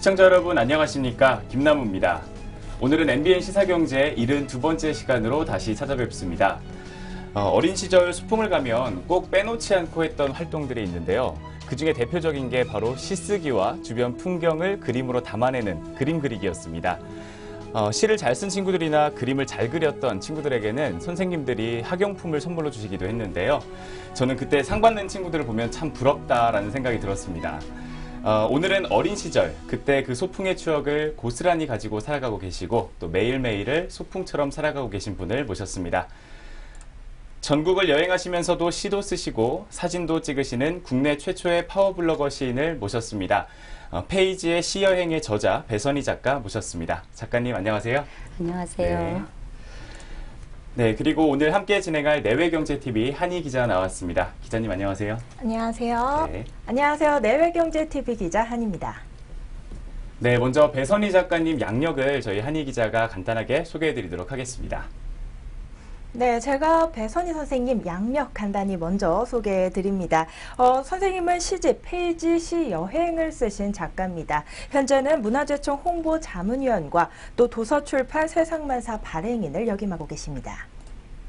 시청자 여러분 안녕하십니까? 김남우입니다. 오늘은 MBN 시사경제 72번째 시간으로 다시 찾아뵙습니다. 어린 시절 소풍을 가면 꼭 빼놓지 않고 했던 활동들이 있는데요. 그중에 대표적인 게 바로 시쓰기와 주변 풍경을 그림으로 담아내는 그림 그리기였습니다. 시를 잘 쓴 친구들이나 그림을 잘 그렸던 친구들에게는 선생님들이 학용품을 선물로 주시기도 했는데요. 저는 그때 상 받는 친구들을 보면 참 부럽다라는 생각이 들었습니다. 오늘은 어린 시절, 그때 그 소풍의 추억을 고스란히 가지고 살아가고 계시고 또 매일매일을 소풍처럼 살아가고 계신 분을 모셨습니다. 전국을 여행하시면서도 시도 쓰시고 사진도 찍으시는 국내 최초의 파워블로거 시인을 모셨습니다. 페이지의 시여행의 저자 배선희 작가 모셨습니다. 작가님 안녕하세요. 안녕하세요. 네, 그리고 오늘 함께 진행할 내외경제TV 한희 기자 나왔습니다. 기자님 안녕하세요. 안녕하세요. 네. 안녕하세요. 내외경제TV 기자 한희입니다. 네, 먼저 배선희 작가님 양력을 저희 한희 기자가 간단하게 소개해드리도록 하겠습니다. 네, 제가 배선희 선생님 양력 간단히 먼저 소개해 드립니다. 선생님은 시집, 페이지 시 여행을 쓰신 작가입니다. 현재는 문화재청 홍보자문위원과 또 도서출판 세상만사 발행인을 역임하고 계십니다.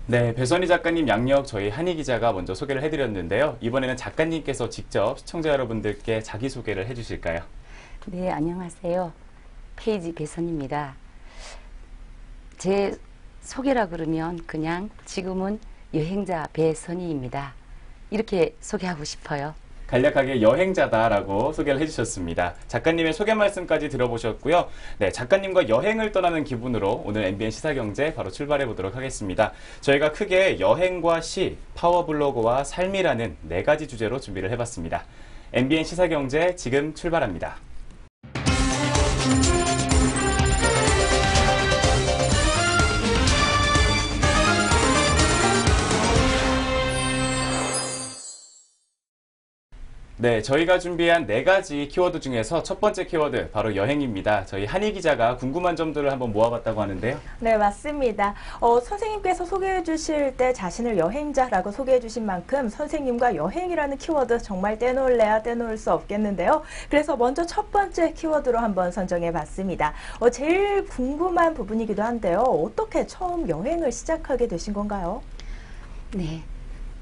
네, 배선희 작가님 양력 저희 한희 기자가 먼저 소개를 해드렸는데요. 이번에는 작가님께서 직접 시청자 여러분들께 자기소개를 해주실까요? 네, 안녕하세요. 페이지 배선입니다. 제 소개라 그러면 그냥 지금은 여행자 배선희입니다. 이렇게 소개하고 싶어요. 간략하게 여행자다라고 소개를 해주셨습니다. 작가님의 소개 말씀까지 들어보셨고요. 네, 작가님과 여행을 떠나는 기분으로 오늘 MBN 시사경제 바로 출발해 보도록 하겠습니다. 저희가 크게 여행과 시, 파워블로거와 삶이라는 4가지 주제로 준비를 해봤습니다. MBN 시사경제 지금 출발합니다. 네, 저희가 준비한 4가지 키워드 중에서 첫 번째 키워드 바로 여행입니다. 저희 한희 기자가 궁금한 점들을 한번 모아봤다고 하는데요. 네, 맞습니다. 선생님께서 소개해 주실 때 자신을 여행자라고 소개해 주신 만큼 선생님과 여행이라는 키워드 정말 떼놓을래야 떼놓을 수 없겠는데요. 그래서 먼저 첫 번째 키워드로 한번 선정해 봤습니다. 제일 궁금한 부분이기도 한데요. 어떻게 처음 여행을 시작하게 되신 건가요? 네,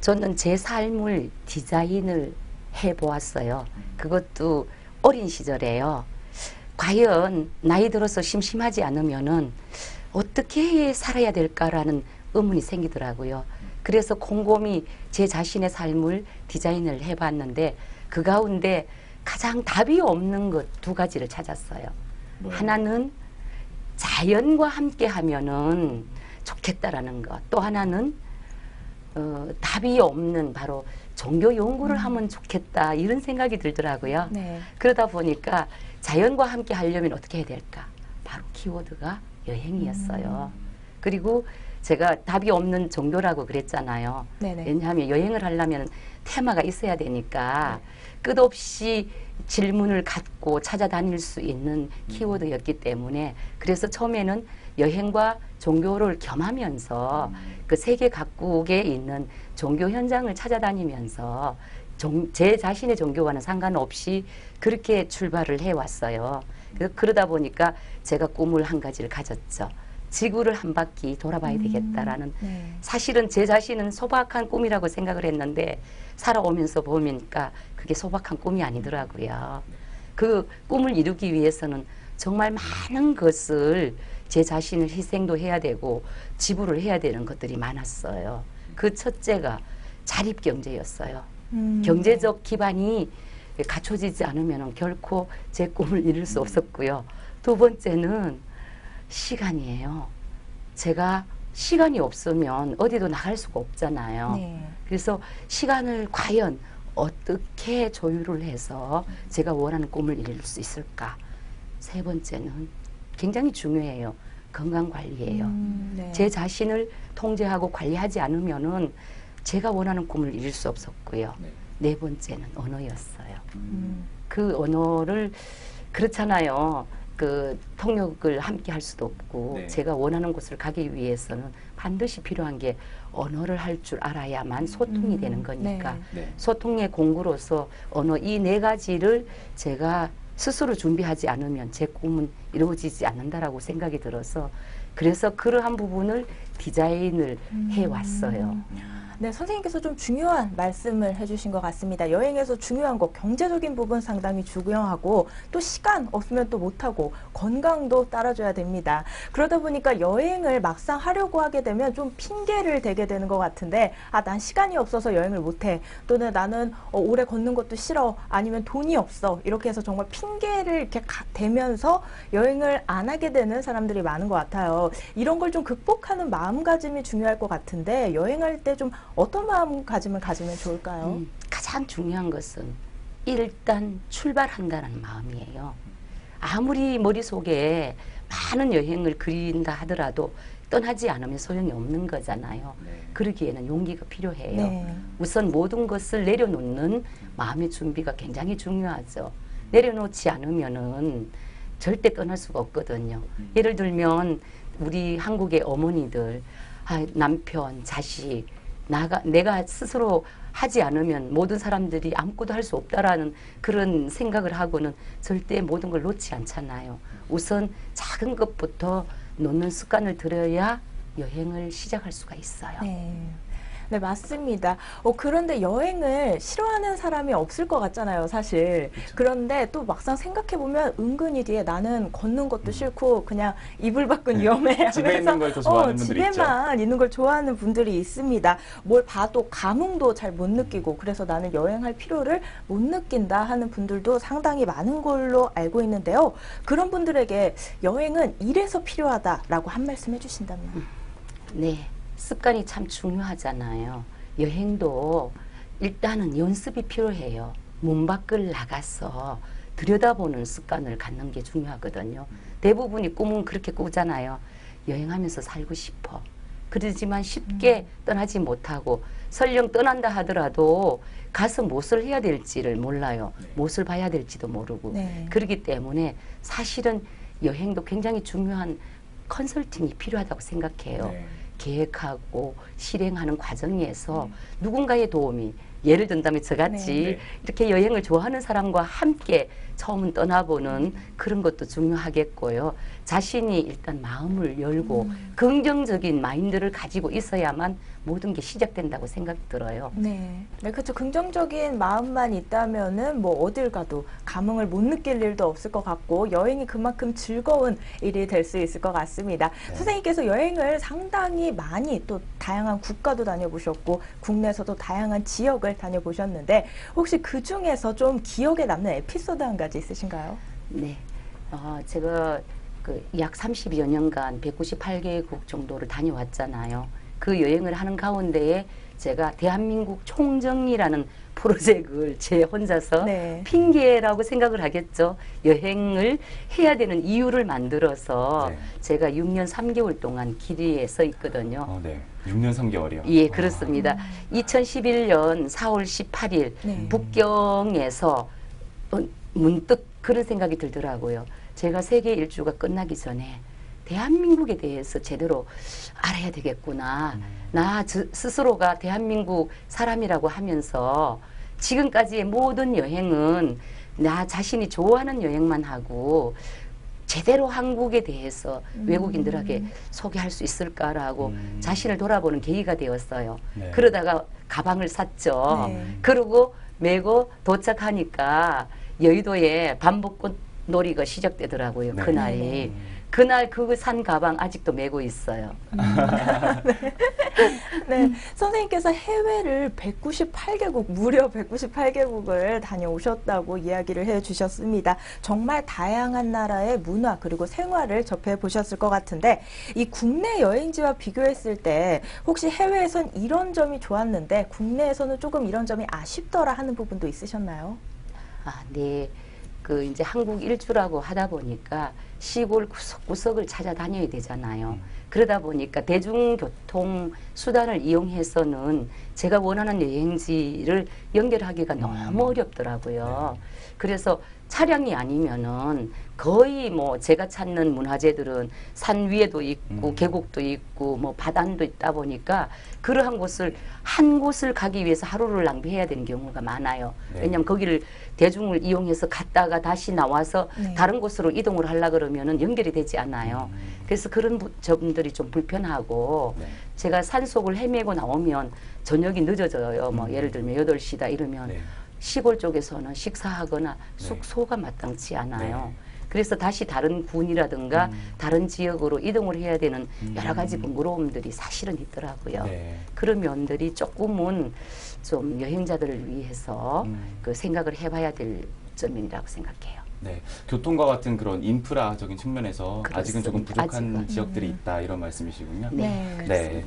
저는 제 삶을 디자인을 해보았어요. 그것도 어린 시절에요. 과연 나이 들어서 심심하지 않으면은 어떻게 살아야 될까라는 의문이 생기더라고요. 그래서 곰곰이 제 자신의 삶을 디자인을 해봤는데 그 가운데 가장 답이 없는 것 2가지를 찾았어요. 네. 하나는 자연과 함께 하면은 좋겠다라는 것. 또 하나는 답이 없는 바로 종교 연구를 하면 좋겠다 이런 생각이 들더라고요. 네. 그러다 보니까 자연과 함께 하려면 어떻게 해야 될까? 바로 키워드가 여행이었어요. 그리고 제가 답이 없는 종교라고 그랬잖아요. 네네. 왜냐하면 여행을 하려면 테마가 있어야 되니까 끝없이 질문을 갖고 찾아다닐 수 있는 키워드였기 때문에 그래서 처음에는 여행과 종교를 겸하면서 그 세계 각국에 있는 종교 현장을 찾아다니면서 제 자신의 종교와는 상관없이 그렇게 출발을 해왔어요. 그러다 보니까 제가 꿈을 한 가지를 가졌죠. 지구를 한 바퀴 돌아봐야 되겠다라는 네. 사실은 제 자신은 소박한 꿈이라고 생각을 했는데 살아오면서 보니까 그게 소박한 꿈이 아니더라고요. 그 꿈을 이루기 위해서는 정말 많은 것을 제 자신을 희생도 해야 되고 지불을 해야 되는 것들이 많았어요. 그 첫째가 자립경제였어요. 경제적 기반이 갖춰지지 않으면 결코 제 꿈을 이룰 수 없었고요. 2번째는 시간이에요. 제가 시간이 없으면 어디도 나갈 수가 없잖아요. 네. 그래서 시간을 과연 어떻게 조율을 해서 제가 원하는 꿈을 이룰 수 있을까? 3번째는 굉장히 중요해요. 건강관리예요. 네. 제 자신을 통제하고 관리하지 않으면은 제가 원하는 꿈을 이룰 수 없었고요. 4번째는 언어였어요. 그 언어를 그렇잖아요. 그 통역을 함께 할 수도 없고 네. 제가 원하는 곳을 가기 위해서는 반드시 필요한 게 언어를 할 줄 알아야만 소통이 되는 거니까 네. 소통의 공구로서 언어 이 4가지를 제가 스스로 준비하지 않으면 제 꿈은 이루어지지 않는다라고 생각이 들어서 그래서 그러한 부분을 디자인을 해왔어요. 네, 선생님께서 좀 중요한 말씀을 해주신 것 같습니다. 여행에서 중요한 거 경제적인 부분 상당히 중요하고 또 시간 없으면 또 못하고 건강도 따라줘야 됩니다. 그러다 보니까 여행을 막상 하려고 하게 되면 좀 핑계를 대게 되는 것 같은데 난 시간이 없어서 여행을 못해 또는 나는 오래 걷는 것도 싫어 아니면 돈이 없어 이렇게 해서 정말 핑계를 이렇게 대면서 여행을 안 하게 되는 사람들이 많은 것 같아요. 이런 걸 좀 극복하는 마음가짐이 중요할 것 같은데 여행할 때 좀 어떤 마음가짐을 가지면 좋을까요? 가장 중요한 것은 일단 출발한다는 마음이에요. 아무리 머릿속에 많은 여행을 그린다 하더라도 떠나지 않으면 소용이 없는 거잖아요. 그러기에는 용기가 필요해요. 네. 우선 모든 것을 내려놓는 마음의 준비가 굉장히 중요하죠. 내려놓지 않으면은 절대 떠날 수가 없거든요. 예를 들면 우리 한국의 어머니들, 남편, 자식, 내가 스스로 하지 않으면 모든 사람들이 아무것도 할 수 없다라는 그런 생각을 하고는 절대 모든 걸 놓지 않잖아요. 우선 작은 것부터 놓는 습관을 들여야 여행을 시작할 수가 있어요. 네, 맞습니다. 그런데 여행을 싫어하는 사람이 없을 것 같잖아요, 사실. 그런데 또 막상 생각해보면 은근히 뒤에 나는 걷는 것도 싫고 그냥 이불 밖은 위험해 집에 있는 걸 더 좋아하는 분들이 있죠. 집에만 있는 걸 좋아하는 분들이 있습니다. 뭘 봐도 감흥도 잘 못 느끼고 그래서 나는 여행할 필요를 못 느낀다 하는 분들도 상당히 많은 걸로 알고 있는데요. 그런 분들에게 여행은 이래서 필요하다라고 한 말씀 해주신다면? 네. 습관이 참 중요하잖아요. 여행도 일단은 연습이 필요해요. 문 밖을 나가서 들여다보는 습관을 갖는 게 중요하거든요. 대부분이 꿈은 그렇게 꾸잖아요. 여행하면서 살고 싶어. 그러지만 쉽게 떠나지 못하고 설령 떠난다 하더라도 가서 무엇을 해야 될지를 몰라요. 무엇을 봐야 될지도 모르고. 네. 그렇기 때문에 사실은 여행도 굉장히 중요한 컨설팅이 필요하다고 생각해요. 계획하고 실행하는 과정에서 누군가의 도움이 예를 든다면 저같이 이렇게 여행을 좋아하는 사람과 함께 처음은 떠나보는 그런 것도 중요하겠고요. 자신이 일단 마음을 열고 긍정적인 마인드를 가지고 있어야만 모든 게 시작된다고 생각이 들어요. 네, 그렇죠. 긍정적인 마음만 있다면은 뭐 어딜 가도 감흥을 못 느낄 일도 없을 것 같고 여행이 그만큼 즐거운 일이 될 수 있을 것 같습니다. 선생님께서 여행을 상당히 많이 또 다양한 국가도 다녀보셨고 국내에서도 다양한 지역을 다녀보셨는데 혹시 그 중에서 좀 기억에 남는 에피소드 한 가지 있으신가요? 네, 제가 약 30여 년간 198개국 정도를 다녀왔잖아요. 그 여행을 하는 가운데에 제가 대한민국 총정리라는 프로젝트를 제 혼자서 핑계라고 생각을 하겠죠. 여행을 해야 되는 이유를 만들어서 제가 6년 3개월 동안 길이에 서 있거든요. 6년 3개월이요? 예, 그렇습니다. 2011년 4월 18일 북경에서 문득 그런 생각이 들더라고요. 제가 세계 일주가 끝나기 전에 대한민국에 대해서 제대로 알아야 되겠구나. 나 스스로가 대한민국 사람이라고 하면서 지금까지의 모든 여행은 나 자신이 좋아하는 여행만 하고 제대로 한국에 대해서 외국인들에게 소개할 수 있을까라고 자신을 돌아보는 계기가 되었어요. 그러다가 가방을 샀죠. 그리고 메고 도착하니까 여의도에 반복꽃 놀이가 시작되더라고요. 그날이. 그날 그 산 가방 아직도 메고 있어요. 네, 선생님께서 해외를 198개국, 무려 198개국을 다녀오셨다고 이야기를 해주셨습니다. 정말 다양한 나라의 문화 그리고 생활을 접해보셨을 것 같은데 이 국내 여행지와 비교했을 때 혹시 해외에선 이런 점이 좋았는데 국내에서는 조금 이런 점이 아쉽더라 하는 부분도 있으셨나요? 네. 이제 한국 일주라고 하다 보니까 시골 구석구석을 찾아다녀야 되잖아요. 그러다 보니까 대중교통 수단을 이용해서는 제가 원하는 여행지를 연결하기가 너무 어렵더라고요. 그래서 차량이 아니면은 거의 뭐 제가 찾는 문화재들은 산 위에도 있고 계곡도 있고 뭐 바단도 있다 보니까 그러한 곳을 한 곳을 가기 위해서 하루를 낭비해야 되는 경우가 많아요. 네. 왜냐하면 거기를 대중을 이용해서 갔다가 다시 나와서 네. 다른 곳으로 이동을 하려 그러면은 연결이 되지 않아요. 그래서 그런 점들이 좀 불편하고 네. 제가 산속을 헤매고 나오면 저녁이 늦어져요. 뭐 예를 들면 8시다 이러면 네. 시골 쪽에서는 식사하거나 네. 숙소가 마땅치 않아요. 네. 그래서 다시 다른 군이라든가 다른 지역으로 이동을 해야 되는 여러 가지 번거로움들이 사실은 있더라고요. 네. 그런 면들이 조금은 좀 여행자들을 위해서 그 생각을 해봐야 될 점이라고 생각해요. 네, 교통과 같은 그런 인프라적인 측면에서 아직은 조금 그렇습니다. 부족한 아직은. 지역들이 있다 이런 말씀이시군요. 네. 네.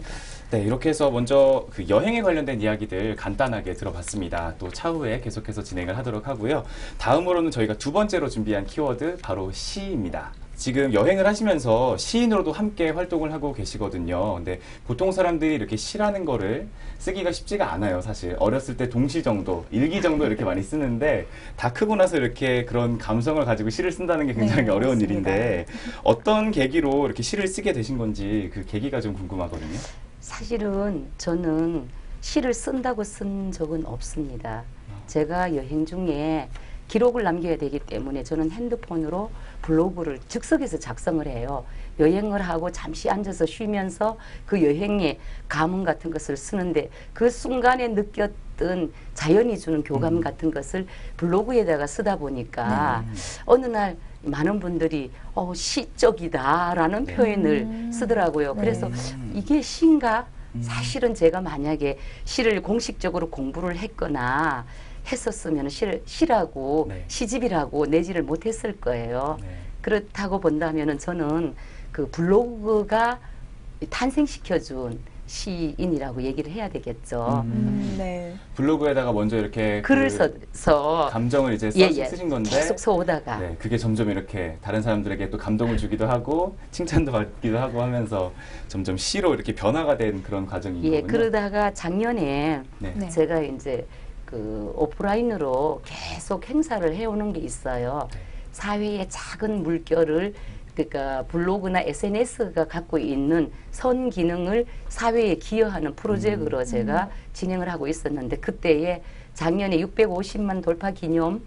네, 이렇게 해서 먼저 그 여행에 관련된 이야기들 간단하게 들어봤습니다. 또 차후에 계속해서 진행을 하도록 하고요. 다음으로는 저희가 두 번째로 준비한 키워드 바로 시입니다. 지금 여행을 하시면서 시인으로도 함께 활동을 하고 계시거든요. 근데 보통 사람들이 이렇게 시라는 거를 쓰기가 쉽지가 않아요, 사실. 어렸을 때 동시 정도, 일기 정도 이렇게 많이 쓰는데 다 크고 나서 이렇게 그런 감성을 가지고 시를 쓴다는 게 굉장히 네, 어려운 맞습니다. 일인데 어떤 계기로 이렇게 시를 쓰게 되신 건지 그 계기가 좀 궁금하거든요. 사실은 저는 시를 쓴다고 쓴 적은 없습니다. 제가 여행 중에 기록을 남겨야 되기 때문에 저는 핸드폰으로 블로그를 즉석에서 작성을 해요. 여행을 하고 잠시 앉아서 쉬면서 그 여행의 감흥 같은 것을 쓰는데 그 순간에 느꼈던 자연이 주는 교감 같은 것을 블로그에다가 쓰다 보니까 어느 날 많은 분들이 시적이다라는 네. 표현을 쓰더라고요. 네. 그래서 이게 시인가? 사실은 제가 만약에 시를 공식적으로 공부를 했거나 했었으면 시라고 네. 시집이라고 내지를 못했을 거예요. 네. 그렇다고 본다면은 저는 그 블로그가 탄생시켜준 시인이라고 얘기를 해야 되겠죠. 네. 블로그에다가 먼저 이렇게 글을 그 써서 감정을 이제 예, 쓰신 건데 계속 써오다가 네, 그게 점점 이렇게 다른 사람들에게 또 감동을 주기도 하고 칭찬도 받기도 하고 하면서 점점 시로 이렇게 변화가 된 그런 과정인 예, 거군요. 그러다가 작년에 네. 네. 제가 이제 그 오프라인으로 계속 행사를 해오는 게 있어요. 네. 사회의 작은 물결을 그러니까 블로그나 SNS가 갖고 있는 선 기능을 사회에 기여하는 프로젝트로 제가 진행을 하고 있었는데 그때에 작년에 650만 돌파 기념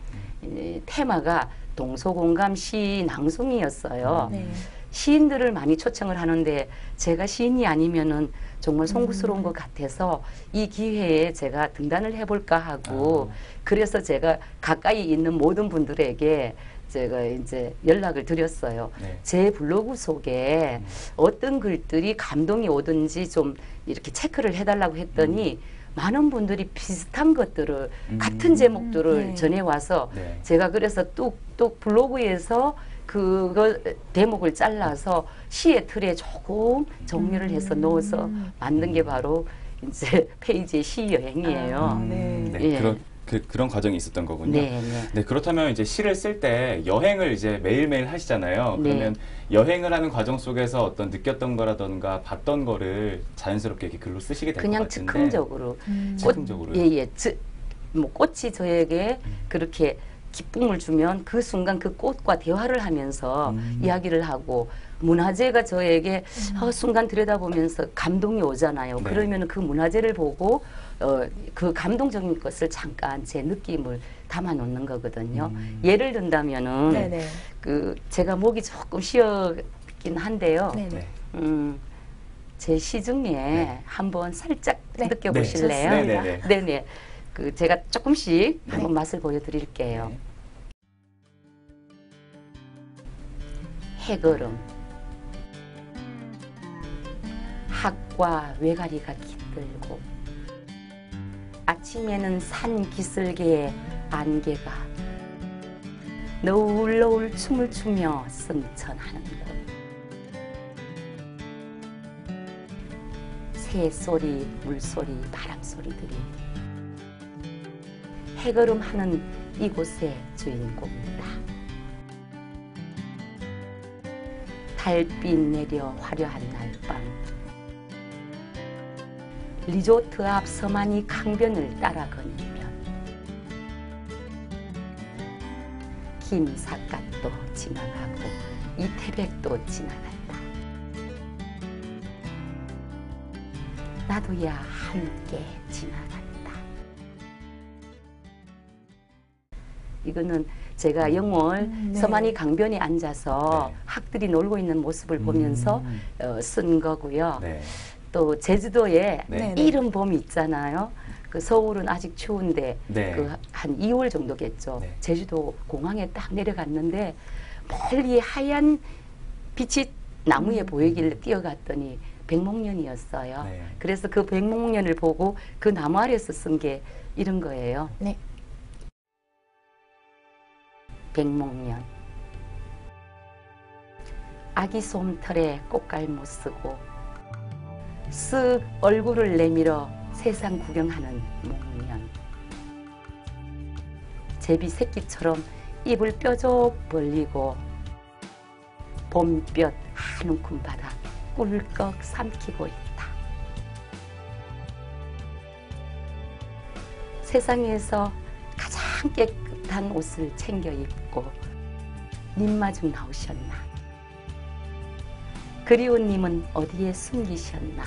테마가 동서공감 시 낭송이었어요. 네. 시인들을 많이 초청을 하는데 제가 시인이 아니면은 정말 송구스러운 것 같아서 이 기회에 제가 등단을 해볼까 하고 그래서 제가 가까이 있는 모든 분들에게 제가 이제 연락을 드렸어요. 네. 제 블로그 속에 어떤 글들이 감동이 오든지 좀 이렇게 체크를 해달라고 했더니 많은 분들이 비슷한 것들을 같은 제목들을 네. 전해와서 네. 제가 그래서 뚝뚝 블로그에서 그거 대목을 잘라서 시의 틀에 조금 정리를 해서 넣어서 만든 게 바로 이제 페이지의 시 여행이에요. 네. 네, 예. 그런 과정이 있었던 거군요. 네, 네. 네, 그렇다면 이제 시를 쓸 때 여행을 이제 매일매일 하시잖아요. 네. 그러면 여행을 하는 과정 속에서 어떤 느꼈던 거라던가 봤던 거를 자연스럽게 이렇게 글로 쓰시게 될 것 그냥 같은데. 즉흥적으로 즉흥적으로요? 예예 뭐 꽃이 저에게 그렇게 기쁨을 주면 그 순간 그 꽃과 대화를 하면서 이야기를 하고 문화재가 저에게 순간 들여다보면서 감동이 오잖아요. 네. 그러면 그 문화재를 보고 그 감동적인 것을 잠깐 제 느낌을 담아 놓는 거거든요. 예를 든다면은 네네. 그 제가 목이 조금 쉬었긴 한데요. 네네. 네. 제 시 중에 한번 살짝 네. 느껴보실래요? 네. 네네네. 네네. 그 제가 조금씩 한번 맛을 보여드릴게요. 네. 해걸음. 학과 외가리가 깃들고 아침에는 산 기슭에 안개가 너울너울 춤을 추며 승천하는 곳. 새소리, 물소리, 바람소리들이 해걸음하는 이곳의 주인공이다. 달빛 내려 화려한 날밤 리조트 앞 서만이 강변을 따라 거닐면 김삿갓 태백도 지나가고 이 태백도 지나간다. 나도야 함께 지나간다. 이거는 제가 영월 네. 서만이 강변에 앉아서 네. 학들이 놀고 있는 모습을 보면서 쓴 거고요. 네. 또 제주도에 네. 이른 봄이 있잖아요. 그 서울은 아직 추운데 네. 그 한 2월 정도겠죠. 네. 제주도 공항에 딱 내려갔는데 멀리 하얀 빛이 나무에 보이길래 뛰어갔더니 백목련이었어요. 네. 그래서 그 백목련을 보고 그 나무 아래서 쓴 게 이런 거예요. 네. 백목련. 아기 솜털에 꽃갈모 쓰고 쓱 얼굴을 내밀어 세상 구경하는 목련. 제비 새끼처럼 입을 뾰족 벌리고 봄볕 한 움큼 바다 꿀꺽 삼키고 있다. 세상에서 가장 깨끗한 옷을 챙겨 입고 님마중 나오셨나. 그리운 님은 어디에 숨기셨나.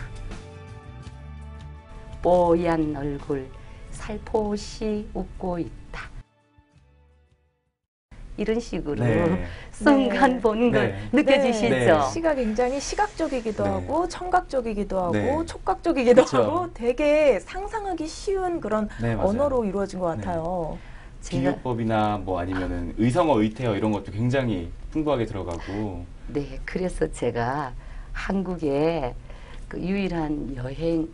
뽀얀 얼굴 살포시 웃고 있다. 이런 식으로 네. 순간 네. 보는 걸 네. 느껴지시죠? 네. 시가 굉장히 시각적이기도 네. 하고 청각적이기도 하고 네. 촉각적이기도 그쵸. 하고 되게 상상하기 쉬운 그런 네, 맞아요. 언어로 이루어진 것 네. 같아요. 비유법이나 뭐 아니면은 의성어, 의태어 이런 것도 굉장히 풍부하게 들어가고. 네, 그래서 제가 한국에 그 유일한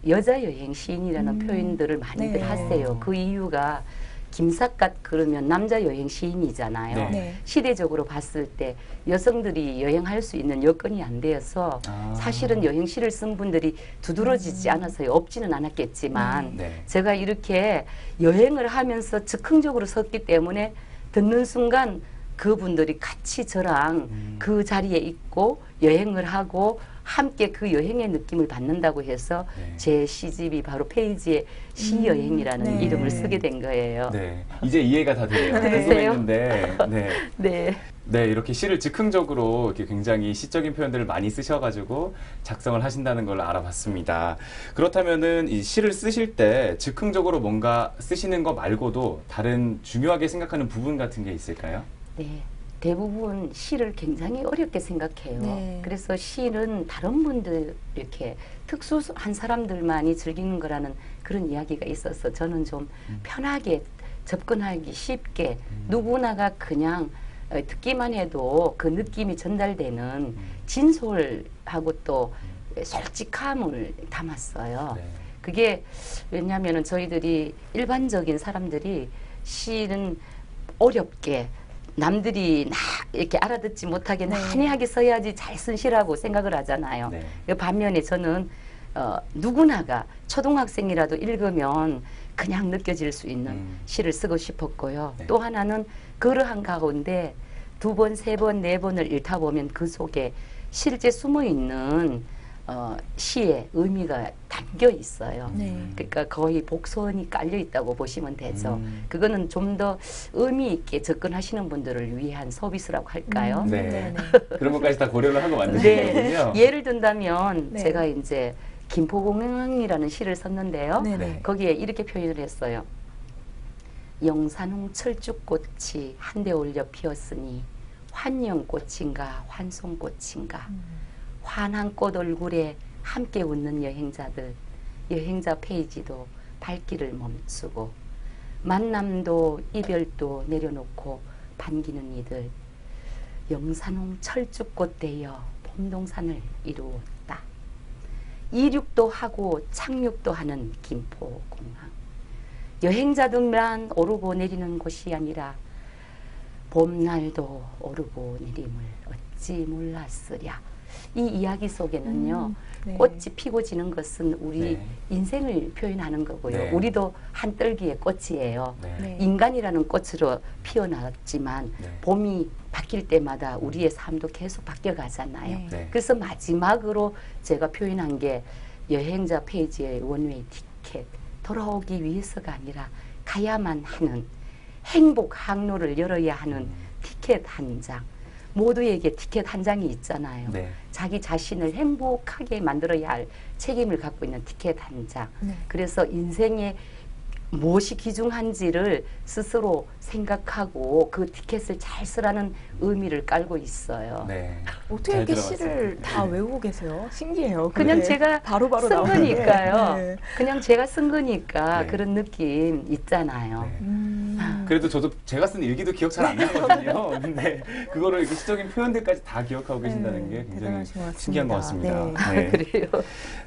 여자 여행 시인이라는 표현들을 많이들 네. 하세요. 그 이유가 김삿갓 그러면 남자 여행 시인이잖아요. 네. 네. 시대적으로 봤을 때 여성들이 여행할 수 있는 여건이 안 되어서 아. 사실은 여행시를 쓴 분들이 두드러지지 않아서요. 없지는 않았겠지만 네. 제가 이렇게 여행을 하면서 즉흥적으로 섰기 때문에 듣는 순간 그분들이 같이 저랑 그 자리에 있고 여행을 하고 함께 그 여행의 느낌을 받는다고 해서 네. 제 시집이 바로 페이지에 시여행이라는 네. 이름을 쓰게 된 거예요. 네. 이제 이해가 다 돼요. 네. 궁금했는데. 네. 네. 네, 이렇게 시를 즉흥적으로 이렇게 굉장히 시적인 표현들을 많이 쓰셔가지고 작성을 하신다는 걸 알아봤습니다. 그렇다면은 이 시를 쓰실 때 즉흥적으로 뭔가 쓰시는 거 말고도 다른 중요하게 생각하는 부분 같은 게 있을까요? 네. 대부분 시를 굉장히 어렵게 생각해요. 네. 그래서 시는 다른 분들 이렇게 특수한 사람들만이 즐기는 거라는 그런 이야기가 있어서 저는 좀 편하게 접근하기 쉽게 누구나가 그냥 듣기만 해도 그 느낌이 전달되는 진솔하고 또 솔직함을 담았어요. 네. 그게 왜냐하면 저희들이 일반적인 사람들이 시는 어렵게 남들이 이렇게 알아듣지 못하게 네. 난해하게 써야지 잘 쓴 시라고 생각을 하잖아요. 네. 그 반면에 저는 누구나가 초등학생이라도 읽으면 그냥 느껴질 수 있는 시를 쓰고 싶었고요. 네. 또 하나는 그러한 가운데 2번, 3번, 4번을 읽다 보면 그 속에 실제 숨어 있는 시의 의미가 담겨 있어요. 네. 그러니까 거의 복선이 깔려 있다고 보시면 되죠. 음. 그거는 좀 더 의미 있게 접근하시는 분들을 위한 서비스라고 할까요? 네. 네. 그런 것까지 다 고려를 하고 만드신 네. 거군요. 예를 든다면 네. 제가 이제 김포공항이라는 시를 썼는데요. 네네. 네. 거기에 이렇게 표현을 했어요. 영산홍 철쭉꽃이 한데 올려 피었으니 환영꽃인가 환송꽃인가 환한 꽃 얼굴에 함께 웃는 여행자들, 여행자 페이지도 발길을 멈추고 만남도 이별도 내려놓고 반기는 이들, 영산홍 철쭉꽃 되어 봄동산을 이루었다. 이륙도 하고 착륙도 하는 김포공항. 여행자들만 오르고 내리는 곳이 아니라 봄날도 오르고 내림을 어찌 몰랐으랴. 이 이야기 속에는요. 네. 꽃이 피고 지는 것은 우리 네. 인생을 표현하는 거고요. 네. 우리도 한떨기의 꽃이에요. 네. 네. 인간이라는 꽃으로 피어났지만 네. 봄이 바뀔 때마다 우리의 삶도 계속 바뀌어가잖아요. 네. 네. 그래서 마지막으로 제가 표현한 게 여행자 페이지의 원웨이 티켓, 돌아오기 위해서가 아니라 가야만 하는 행복 항로를 열어야 하는 티켓 한 장. 모두에게 티켓 한 장이 있잖아요. 네. 자기 자신을 행복하게 만들어야 할 책임을 갖고 있는 티켓 한 장. 네. 그래서 인생에 무엇이 귀중한지를 스스로 생각하고 그 티켓을 잘 쓰라는 의미를 깔고 있어요. 네. 어떻게 잘 이렇게 들어봤습니다. 시를 다 외우고 계세요? 신기해요. 그냥 그게 제가 바로바로 쓴 나오는데. 거니까요. 네. 그냥 제가 쓴 거니까 네. 그런 느낌 있잖아요. 네. 그래도 저도 제가 쓴 일기도 기억 잘 안 나거든요. 근데 그거를 이렇게 시적인 표현들까지 다 기억하고 계신다는 게 굉장히 대단하신 것 같습니다. 신기한 것 같습니다. 네. 아, 네. 그래요.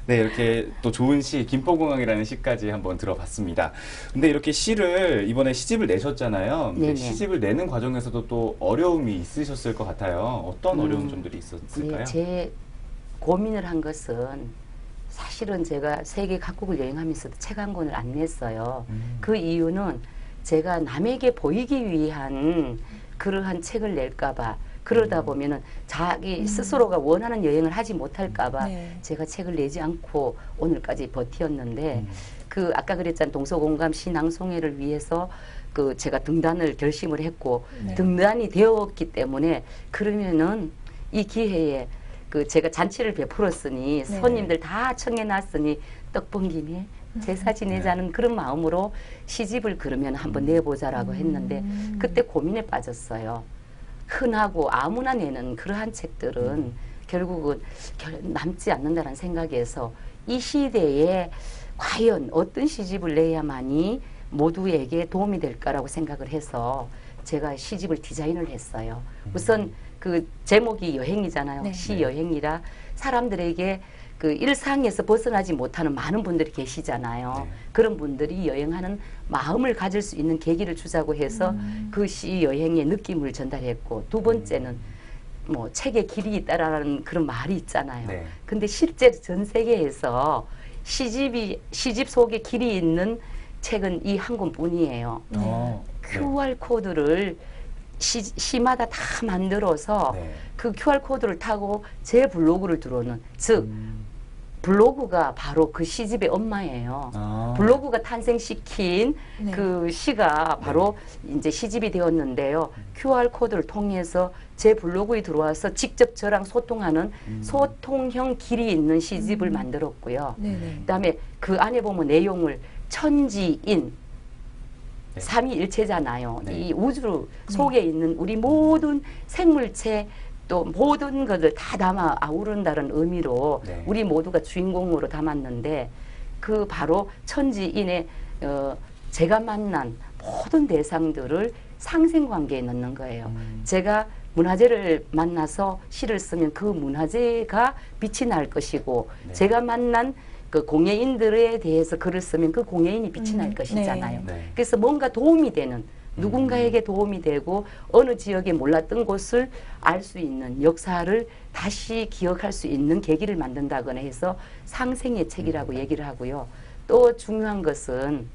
네, 이렇게 또 좋은 시, 김포공항이라는 시까지 한번 들어봤습니다. 근데 이렇게 시를 이번에 시집을 내셨잖아요. 근데 네네. 시집을 내는 과정에서도 또 어려움이 있으셨을 것 같아요. 어떤 어려운 점들이 있었을까요? 네, 제 고민을 한 것은 사실은 제가 세계 각국을 여행하면서도 책 한 권을 안 냈어요. 그 이유는 제가 남에게 보이기 위한 그러한 책을 낼까봐 그러다 보면은 자기 스스로가 원하는 여행을 하지 못할까봐 네. 제가 책을 내지 않고 오늘까지 버티었는데 그 아까 그랬잖아요. 동서공감 시낭송회를 위해서 그 제가 등단을 결심을 했고 네. 등단이 되었기 때문에 그러면은 이 기회에 그 제가 잔치를 베풀었으니 네. 손님들 다 청해놨으니 떡 번 김에 제사 지내자는 그런 마음으로 시집을 그러면 한번 내보자라고 했는데 그때 고민에 빠졌어요. 흔하고 아무나 내는 그러한 책들은 결국은 남지 않는다는 생각에서 이 시대에 과연 어떤 시집을 내야만이 모두에게 도움이 될까라고 생각을 해서 제가 시집을 디자인을 했어요. 우선 그 제목이 여행이잖아요. 네. 시 여행이라 사람들에게 그 일상에서 벗어나지 못하는 많은 분들이 계시잖아요. 네. 그런 분들이 여행하는 마음을 가질 수 있는 계기를 주자고 해서 그 시 여행의 느낌을 전달했고 두 번째는 뭐 책의 길이 있다라는 그런 말이 있잖아요. 네. 근데 실제 전 세계에서 시집 속에 길이 있는 책은 이 한 권뿐이에요. 네. QR 코드를 시마다 다 만들어서 네. 그 QR 코드를 타고 제 블로그를 들어오는 즉 블로그가 바로 그 시집의 엄마예요. 아. 블로그가 탄생시킨 네. 그 시가 바로 이제 시집이 되었는데요. QR 코드를 통해서 제 블로그에 들어와서 직접 저랑 소통하는 소통형 길이 있는 시집을 만들었고요. 네네. 그다음에 그 안에 보면 내용을 천지인 네. 삼위일체잖아요. 네. 이 우주 속에 있는 우리 모든 생물체 또 모든 것을 다 담아 아우른다는 의미로 네. 우리 모두가 주인공으로 담았는데 그 바로 천지인의 제가 만난 모든 대상들을 상생관계에 넣는 거예요. 제가 문화재를 만나서 시를 쓰면 그 문화재가 빛이 날 것이고 네. 제가 만난 그 공예인들에 대해서 글을 쓰면 그 공예인이 빛이 날 것이잖아요. 네. 그래서 뭔가 도움이 되는 누군가에게 도움이 되고 어느 지역에 몰랐던 곳을 알 수 있는 역사를 다시 기억할 수 있는 계기를 만든다거나 해서 상생의 책이라고 얘기를 하고요. 또 중요한 것은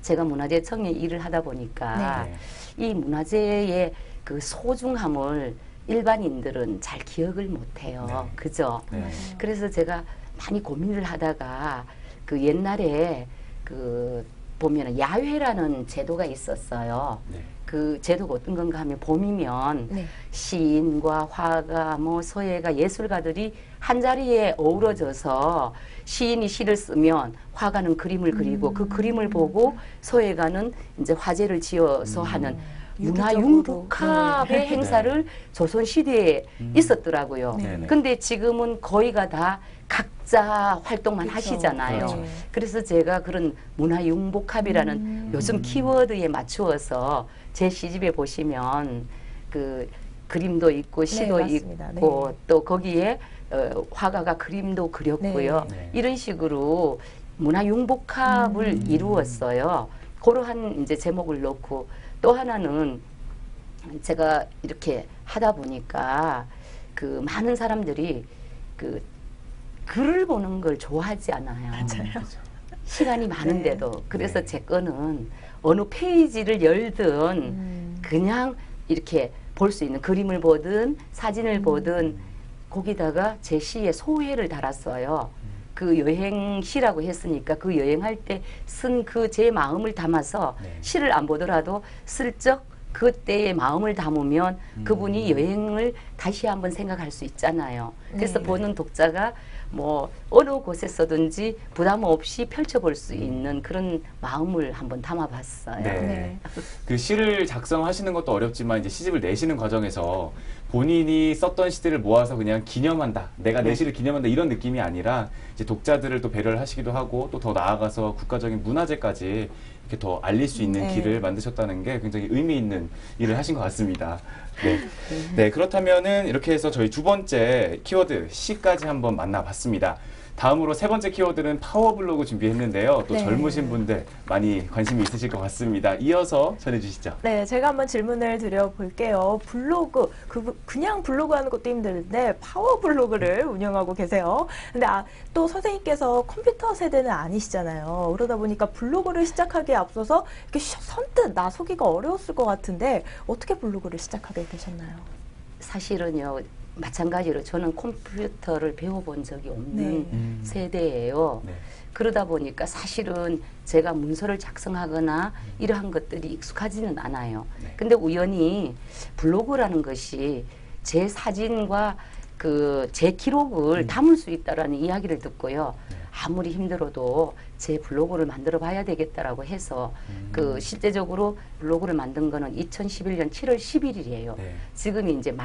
제가 문화재청에 일을 하다 보니까 이 문화재의 그 소중함을 일반인들은 잘 기억을 못해요. 네. 그죠? 네. 그래서 제가 많이 고민을 하다가 그 옛날에 그 보면은 야회라는 제도가 있었어요. 네. 그 제도가 어떤 건가 하면 봄이면 네. 시인과 화가 뭐 서예가 예술가들이 한 자리에 어우러져서 시인이 시를 쓰면 화가는 그림을 그리고 그 그림을 보고 서예가는 이제 화제를 지어서 하는 문화 유기적으로. 융복합의 행사를 조선 시대에 있었더라고요. 네네. 근데 지금은 거의가 다 각자 활동만 그렇죠. 하시잖아요. 그렇죠. 그래서 제가 그런 문화 융복합이라는 요즘 키워드에 맞추어서 제 시집에 보시면 그 그림도 있고 시도 맞습니다. 있고 네. 또 거기에 화가가 그림도 그렸고요. 네. 이런 식으로 문화 융복합을 이루었어요. 그러한 이제 제목을 넣고 또 하나는 제가 이렇게 하다 보니까 그 많은 사람들이 그 글을 보는 걸 좋아하지 않아요. 그렇죠. 시간이 많은데도. 그래서 네. 제 거는 어느 페이지를 열든 그냥 이렇게 볼 수 있는 그림을 보든 사진을 보든 거기다가 제 시의 소회를 달았어요. 그 여행시라고 했으니까 그 여행할 때 쓴 그 제 마음을 담아서 네. 시를 안 보더라도 슬쩍 그때의 마음을 담으면 그분이 여행을 다시 한번 생각할 수 있잖아요. 그래서 네. 보는 독자가 뭐 어느 곳에서든지 부담 없이 펼쳐볼 수 있는 그런 마음을 한번 담아봤어요. 네. 네. 그 시를 작성하시는 것도 어렵지만 이제 시집을 내시는 과정에서 본인이 썼던 시들을 모아서 그냥 기념한다. 내가 내 시를 기념한다. 이런 느낌이 아니라 이제 독자들을 또 배려를 하시기도 하고 또 더 나아가서 국가적인 문화재까지 이렇게 더 알릴 수 있는 네. 길을 만드셨다는 게 굉장히 의미 있는 일을 하신 것 같습니다. 네. 네, 그렇다면은 이렇게 해서 저희 두 번째 키워드 시까지 한번 만나봤습니다. 다음으로 세 번째 키워드는 파워블로그 준비했는데요. 또 네. 젊으신 분들 많이 관심이 있으실 것 같습니다. 이어서 전해주시죠. 네, 제가 한번 질문을 드려볼게요. 블로그, 그냥 블로그 하는 것도 힘드는데 파워 블로그를 운영하고 계세요. 근데 또 선생님께서 컴퓨터 세대는 아니시잖아요. 그러다 보니까 블로그를 시작하기에 앞서서 이렇게 선뜻 나서기가 어려웠을 것 같은데 어떻게 블로그를 시작하게 되셨나요? 사실은요, 마찬가지로 저는 컴퓨터를 배워본 적이 없는 네. 세대예요. 네. 그러다 보니까 사실은 제가 문서를 작성하거나 이러한 것들이 익숙하지는 않아요. 네. 근데 우연히 블로그라는 것이 제 사진과 제 기록을 담을 수 있다라는 이야기를 듣고요. 네. 아무리 힘들어도 제 블로그를 만들어 봐야 되겠다라고 해서 실제적으로 블로그를 만든 거는 2011년 7월 11일이에요. 네. 지금이 이제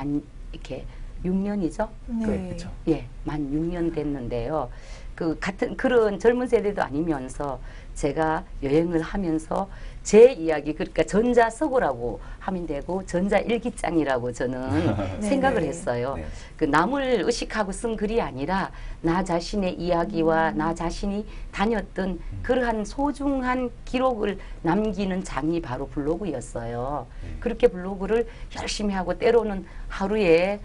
이렇게 6년이죠? 네. 그렇죠. 예, 만 6년 됐는데요. 그런 젊은 세대도 아니면서 제가 여행을 하면서 제 이야기, 그러니까 전자서고라고 하면 되고 전자일기장이라고 저는 네. 생각을 네. 했어요. 네. 그 남을 의식하고 쓴 글이 아니라 나 자신의 이야기와 나 자신이 다녔던 그러한 소중한 기록을 남기는 장이 바로 블로그였어요. 그렇게 블로그를 열심히 하고 때로는 하루에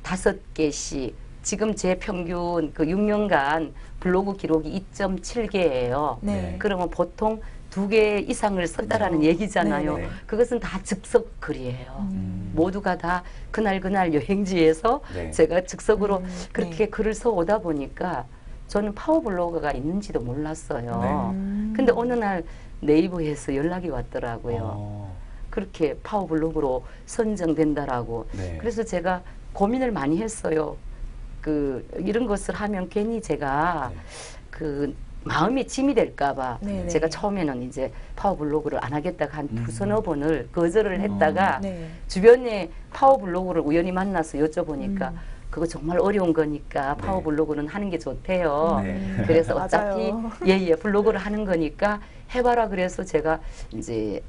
5개씩, 지금 제 평균 6년간 블로그 기록이 2.7개예요. 네. 그러면 보통 2개 이상을 썼다라는 얘기잖아요. 네. 그것은 다 즉석 글이에요. 음. 모두가 다 그날 여행지에서 네. 제가 즉석으로 그렇게 네. 글을 써 오다 보니까 저는 파워블로그가 있는지도 몰랐어요. 네. 근데 어느 날 네이버에서 연락이 왔더라고요. 어, 그렇게 파워블로그로 선정된다라고. 네. 그래서 제가 고민을 많이 했어요. 이런 것을 하면 괜히 제가 네. 마음이 짐이 될까봐 네네. 제가 처음에는 이제 파워블로그를 안 하겠다가 한 두서너 번을 거절을 했다가 네. 주변에 파워블로그를 우연히 만나서 여쭤보니까 그거 정말 어려운 거니까 네. 파워블로그는 하는 게 좋대요. 네. 그래서 어차피 맞아요. 블로그를 하는 거니까 해봐라. 그래서 제가 이제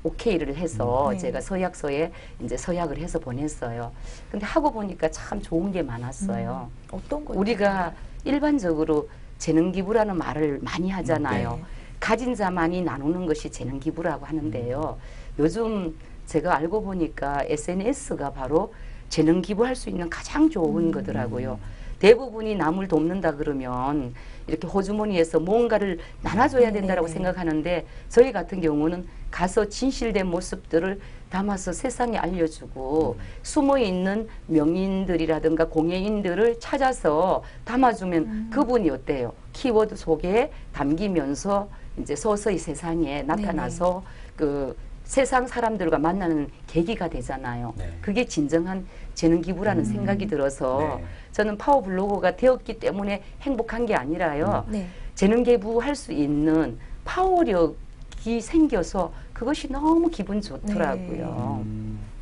오케이를 해서 네. 제가 서약서에 이제 서약을 해서 보냈어요. 근데 하고 보니까 참 좋은 게 많았어요. 어떤 거? 우리가 일반적으로 재능기부라는 말을 많이 하잖아요. 네. 가진 자만이 나누는 것이 재능기부라고 하는데요. 요즘 제가 알고 보니까 SNS가 바로 재능기부할 수 있는 가장 좋은 거더라고요. 대부분이 남을 돕는다 그러면 이렇게 호주머니에서 뭔가를 나눠줘야 된다라고 네. 생각하는데 저희 같은 경우는 가서 진실된 모습들을 담아서 세상에 알려주고 숨어있는 명인들이라든가 공예인들을 찾아서 담아주면 그분이 어때요? 키워드 속에 담기면서 이제 서서히 세상에 나타나서 세상 사람들과 만나는 계기가 되잖아요. 네. 그게 진정한 재능 기부라는 생각이 들어서 네. 저는 파워블로그가 되었기 때문에 행복한 게 아니라요. 네. 재능 기부할 수 있는 파워력이 생겨서 그것이 너무 기분 좋더라고요.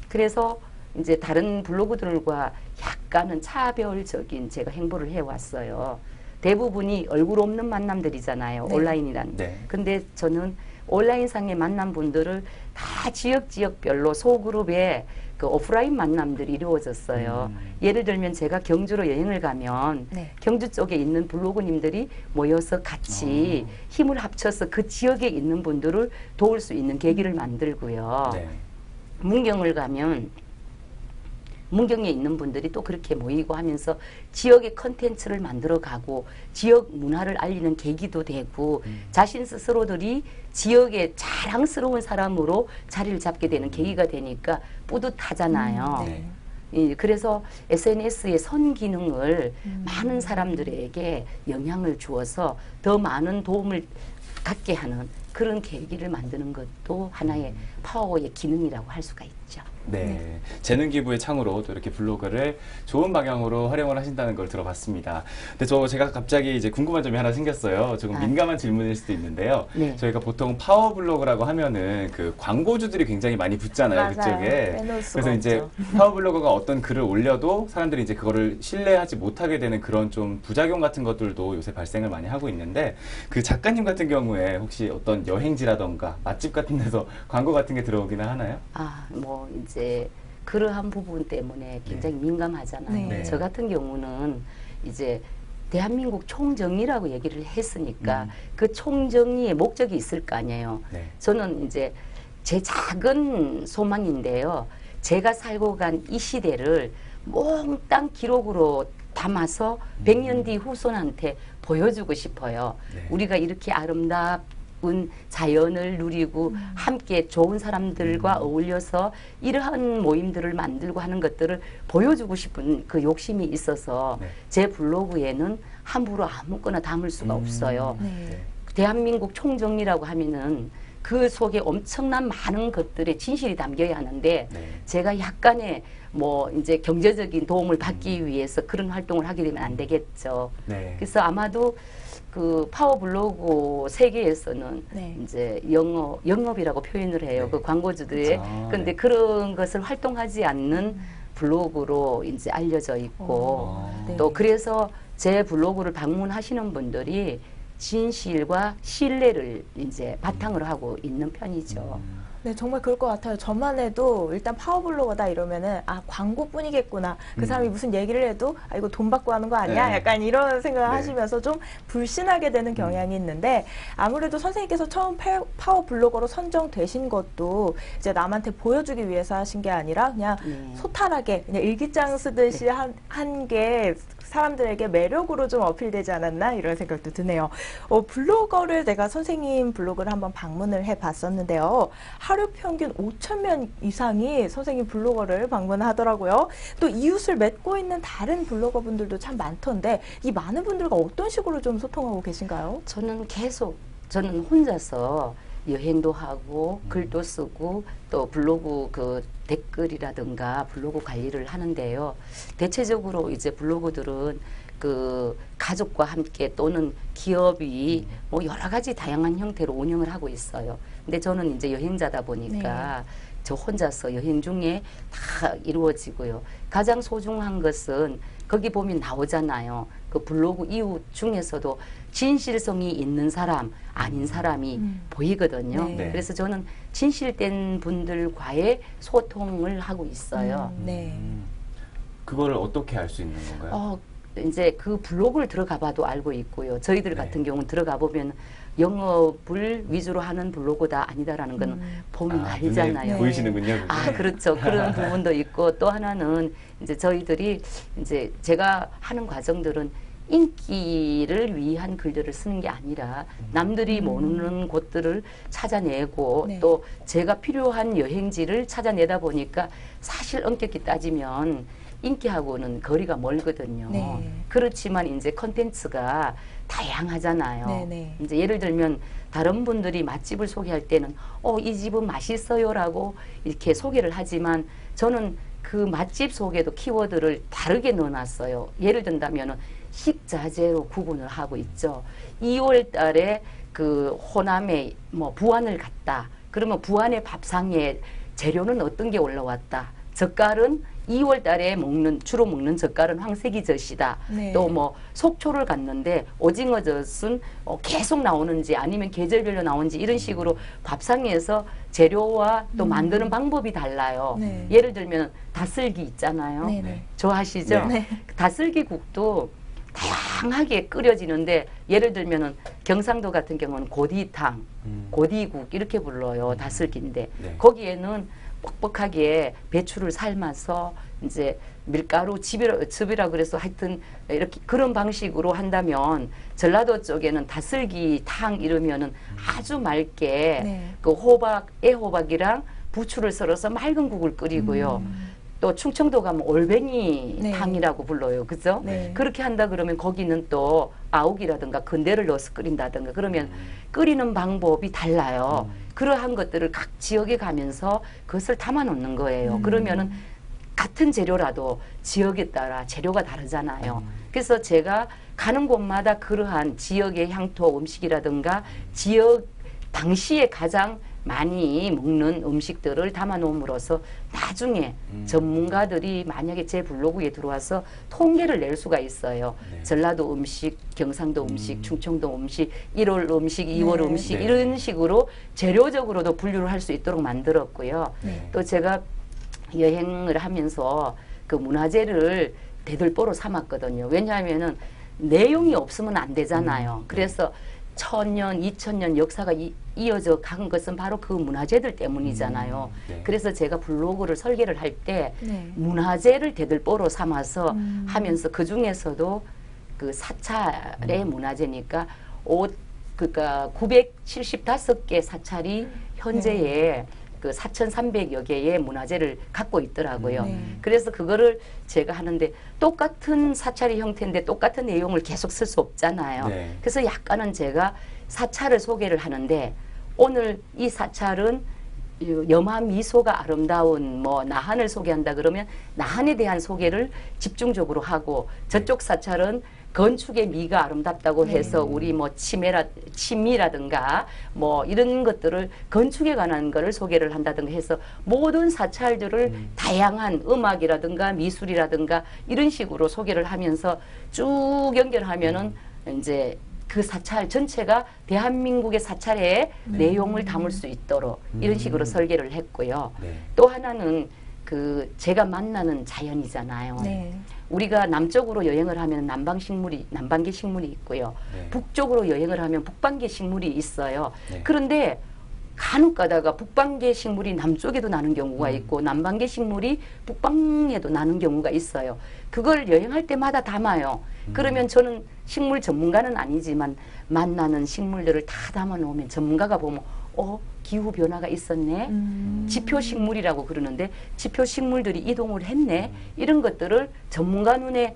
그래서 이제 다른 블로그들과 약간은 차별적인 제가 행보를 해왔어요. 대부분이 얼굴 없는 만남들이잖아요. 네. 온라인이란. 네. 근데 저는 온라인상에 만난 분들을 다 지역별로 소그룹에 오프라인 만남들이 이루어졌어요. 예를 들면 제가 경주로 여행을 가면 네. 경주 쪽에 있는 블로그님들이 모여서 같이 힘을 합쳐서 그 지역에 있는 분들을 도울 수 있는 계기를 만들고요. 네. 문경을 가면 문경에 있는 분들이 또 그렇게 모이고 하면서 지역의 컨텐츠를 만들어 가고 지역 문화를 알리는 계기도 되고 자신 스스로들이 지역의 자랑스러운 사람으로 자리를 잡게 되는 계기가 되니까 뿌듯하잖아요. 네. 그래서 SNS의 선기능을 많은 사람들에게 영향을 주어서 더 많은 도움을 가깝게 하는 그런 계기를 만드는 것도 하나의 파워의 기능이라고 할 수가 있죠. 네. 재능 기부의 창으로 또 이렇게 블로그를 좋은 방향으로 활용을 하신다는 걸 들어봤습니다. 근데 제가 갑자기 이제 궁금한 점이 하나 생겼어요. 조금 민감한 질문일 수도 있는데요. 네. 저희가 보통 파워 블로그라고 하면은 그 광고주들이 굉장히 많이 붙잖아요. 맞아요. 그쪽에. 빼놓을 수가 그래서 이제 없죠. 파워 블로거가 어떤 글을 올려도 사람들이 이제 그거를 신뢰하지 못하게 되는 그런 좀 부작용 같은 것들도 요새 발생을 많이 하고 있는데, 그 작가님 같은 경우에 혹시 어떤 여행지라던가 맛집 같은 데서 광고 같은 게 들어오기는 하나요? 뭐 이제 그러한 부분 때문에 굉장히 민감하잖아요. 네. 저 같은 경우는 이제 대한민국 총정리라고 얘기를 했으니까 그 총정리의 목적이 있을 거 아니에요. 네. 저는 이제 제 작은 소망인데요. 제가 살고 간 이 시대를 몽땅 기록으로 담아서 100년 뒤 후손한테 보여주고 싶어요. 네. 우리가 이렇게 아름다운 자연을 누리고 함께 좋은 사람들과 어울려서 이러한 모임들을 만들고 하는 것들을 보여주고 싶은 그 욕심이 있어서 네. 제 블로그에는 함부로 아무거나 담을 수가 없어요. 네. 대한민국 총정리라고 하면은 그 속에 엄청난 많은 것들의 진실이 담겨야 하는데 네. 제가 약간의 뭐 이제 경제적인 도움을 받기 위해서 그런 활동을 하게 되면 안 되겠죠. 네. 그래서 아마도 그 파워 블로그 세계에서는 네. 이제 영업이라고 표현을 해요. 네. 그 광고주들의. 아, 그런데 네. 그런 것을 활동하지 않는 블로그로 이제 알려져 있고 네. 또 그래서 제 블로그를 방문하시는 분들이 진실과 신뢰를 이제 바탕으로 하고 있는 편이죠. 네, 정말 그럴 것 같아요. 저만 해도 일단 파워블로거다 이러면은 광고뿐이겠구나. 그 사람이 무슨 얘기를 해도 이거 돈 받고 하는 거 아니야? 네. 약간 이런 생각을 네. 하시면서 좀 불신하게 되는 경향이 있는데 아무래도 선생님께서 처음 파워블로거로 선정되신 것도 이제 남한테 보여주기 위해서 하신 게 아니라 그냥 소탈하게 그냥 일기장 쓰듯이 한 게 사람들에게 매력으로 좀 어필되지 않았나 이런 생각도 드네요. 블로거를 내가 선생님 블로그를 한번 방문을 해봤었는데요. 하루 평균 5,000명 이상이 선생님 블로거를 방문하더라고요. 또 이웃을 맺고 있는 다른 블로거 분들도 참 많던데 이 많은 분들과 어떤 식으로 좀 소통하고 계신가요? 저는 혼자서 여행도 하고 글도 쓰고 또 블로그 그 댓글이라든가 블로그 관리를 하는데요. 대체적으로 이제 블로그들은 그 가족과 함께 또는 기업이 뭐 여러 가지 다양한 형태로 운영을 하고 있어요. 근데 저는 이제 여행자다 보니까 저 혼자서 여행 중에 다 이루어지고요. 가장 소중한 것은 거기 보면 나오잖아요. 그 블로그 이웃 중에서도 진실성이 있는 사람, 아닌 사람이 보이거든요. 네. 그래서 저는 진실된 분들과의 소통을 하고 있어요. 네. 그거를 어떻게 알 수 있는 건가요? 이제 그 블로그를 들어가 봐도 알고 있고요. 저희들 네. 같은 경우는 들어가 보면 영업을 위주로 하는 블로그다 아니다라는 건 보면 알잖아요. 눈에 보이시는군요. 그게. 그렇죠. 그런 부분도 있고 또 하나는 이제 저희들이 이제 제가 하는 과정들은 인기를 위한 글들을 쓰는 게 아니라 남들이 모르는 곳들을 찾아내고 네. 또 제가 필요한 여행지를 찾아내다 보니까 사실 엄격히 따지면 인기하고는 거리가 멀거든요. 네. 그렇지만 이제 컨텐츠가 다양하잖아요. 네, 네. 이제 예를 들면 다른 분들이 맛집을 소개할 때는 이 집은 맛있어요라고 이렇게 소개를 하지만 저는 그 맛집 속에도 키워드를 다르게 넣어놨어요. 예를 든다면은 식자재로 구분을 하고 있죠. 2월 달에 그 호남에 뭐 부안을 갔다. 그러면 부안의 밥상에 재료는 어떤 게 올라왔다. 젓갈은 2월 달에 주로 먹는 젓갈은 황색이 젓이다. 네. 또 뭐 속초를 갔는데 오징어 젓은 계속 나오는지 아니면 계절별로 나오는지 이런 식으로 밥상에서 재료와 또 만드는 방법이 달라요. 네. 예를 들면 다슬기 있잖아요. 네, 네. 좋아하시죠? 네. 다슬기 국도 다양하게 끓여지는데 예를 들면은 경상도 같은 경우는 고디탕, 고디국 이렇게 불러요. 다슬기인데 네. 거기에는 뻑뻑하게 배추를 삶아서 이제 밀가루 즙이라 그래서 하여튼 이렇게 그런 방식으로 한다면 전라도 쪽에는 다슬기탕 이러면은 아주 맑게 네. 그 애호박이랑 부추를 썰어서 맑은 국을 끓이고요. 또 충청도 가면 올뱅이 네. 탕이라고 불러요. 그죠? 네. 그렇게 한다 그러면 거기는 또 아욱이라든가 건대를 넣어서 끓인다든가 그러면 끓이는 방법이 달라요. 그러한 것들을 각 지역에 가면서 그것을 담아 놓는 거예요. 그러면은 같은 재료라도 지역에 따라 재료가 다르잖아요. 그래서 제가 가는 곳마다 그러한 지역의 향토 음식이라든가 지역 당시에 가장 많이 먹는 음식들을 담아 놓음으로써 나중에 전문가들이 만약에 제 블로그에 들어와서 통계를 낼 수가 있어요. 네. 전라도 음식, 경상도 음식, 충청도 음식, 1월 음식, 2월 네. 음식 네. 이런 식으로 재료적으로도 분류를 할 수 있도록 만들었고요. 네. 또 제가 여행을 하면서 그 문화재를 대들보로 삼았거든요. 왜냐하면은 내용이 없으면 안 되잖아요. 그래서 1000년, 2000년 역사가 이어져 간 것은 바로 그 문화재들 때문이잖아요. 네. 그래서 제가 블로그를 설계를 할 때 네. 문화재를 대들보로 삼아서 하면서 그 중에서도 그 사찰의 문화재니까 그러니까 975개 사찰이 현재에 그 4,300여 개의 문화재를 갖고 있더라고요. 네. 그래서 그거를 제가 하는데 똑같은 사찰의 형태인데 똑같은 내용을 계속 쓸 수 없잖아요. 네. 그래서 약간은 제가 사찰을 소개를 하는데 오늘 이 사찰은 염화 미소가 아름다운 뭐 나한을 소개한다 그러면 나한에 대한 소개를 집중적으로 하고 저쪽 사찰은 건축의 미가 아름답다고 해서 우리 뭐 침미라든가 뭐 이런 것들을 건축에 관한 거를 소개를 한다든가 해서 모든 사찰들을 다양한 음악이라든가 미술이라든가 이런 식으로 소개를 하면서 쭉 연결하면은 이제 그 사찰 전체가 대한민국의 사찰의 내용을 담을 수 있도록 이런 식으로 설계를 했고요. 네. 또 하나는 그 제가 만나는 자연이잖아요. 네. 우리가 남쪽으로 여행을 하면 남방계 식물이 있고요. 네. 북쪽으로 여행을 하면 북방계 식물이 있어요. 네. 그런데 간혹 가다가 북방계 식물이 남쪽에도 나는 경우가 있고 남방계 식물이 북방에도 나는 경우가 있어요. 그걸 여행할 때마다 담아요. 그러면 저는 식물 전문가는 아니지만 만나는 식물들을 다 담아 놓으면 전문가가 보면 기후 변화가 있었네. 지표 식물이라고 그러는데 지표 식물들이 이동을 했네. 이런 것들을 전문가 눈에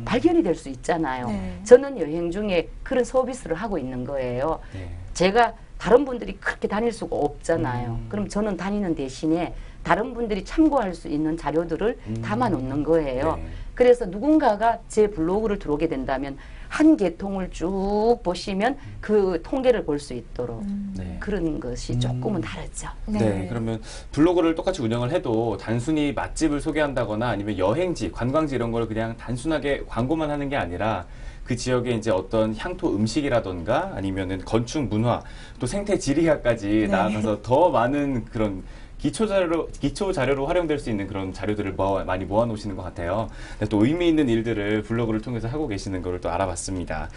발견이 될 수 있잖아요. 네. 저는 여행 중에 그런 서비스를 하고 있는 거예요. 네. 제가 다른 분들이 그렇게 다닐 수가 없잖아요. 그럼 저는 다니는 대신에 다른 분들이 참고할 수 있는 자료들을 담아 놓는 거예요. 네. 그래서 누군가가 제 블로그를 들어오게 된다면 한 계통을 쭉 보시면 그 통계를 볼 수 있도록 네. 그런 것이 조금은 다르죠. 네. 그러면 블로그를 똑같이 운영을 해도 단순히 맛집을 소개한다거나 아니면 여행지, 관광지 이런 걸 그냥 단순하게 광고만 하는 게 아니라 그 지역에 이제 어떤 향토 음식이라던가 아니면은 건축 문화 또 생태 지리학까지 나아가서 더 많은 그런 기초 자료로 활용될 수 있는 그런 자료들을 많이 모아 놓으시는 것 같아요. 네, 또 의미 있는 일들을 블로그를 통해서 하고 계시는 거를 또 알아봤습니다.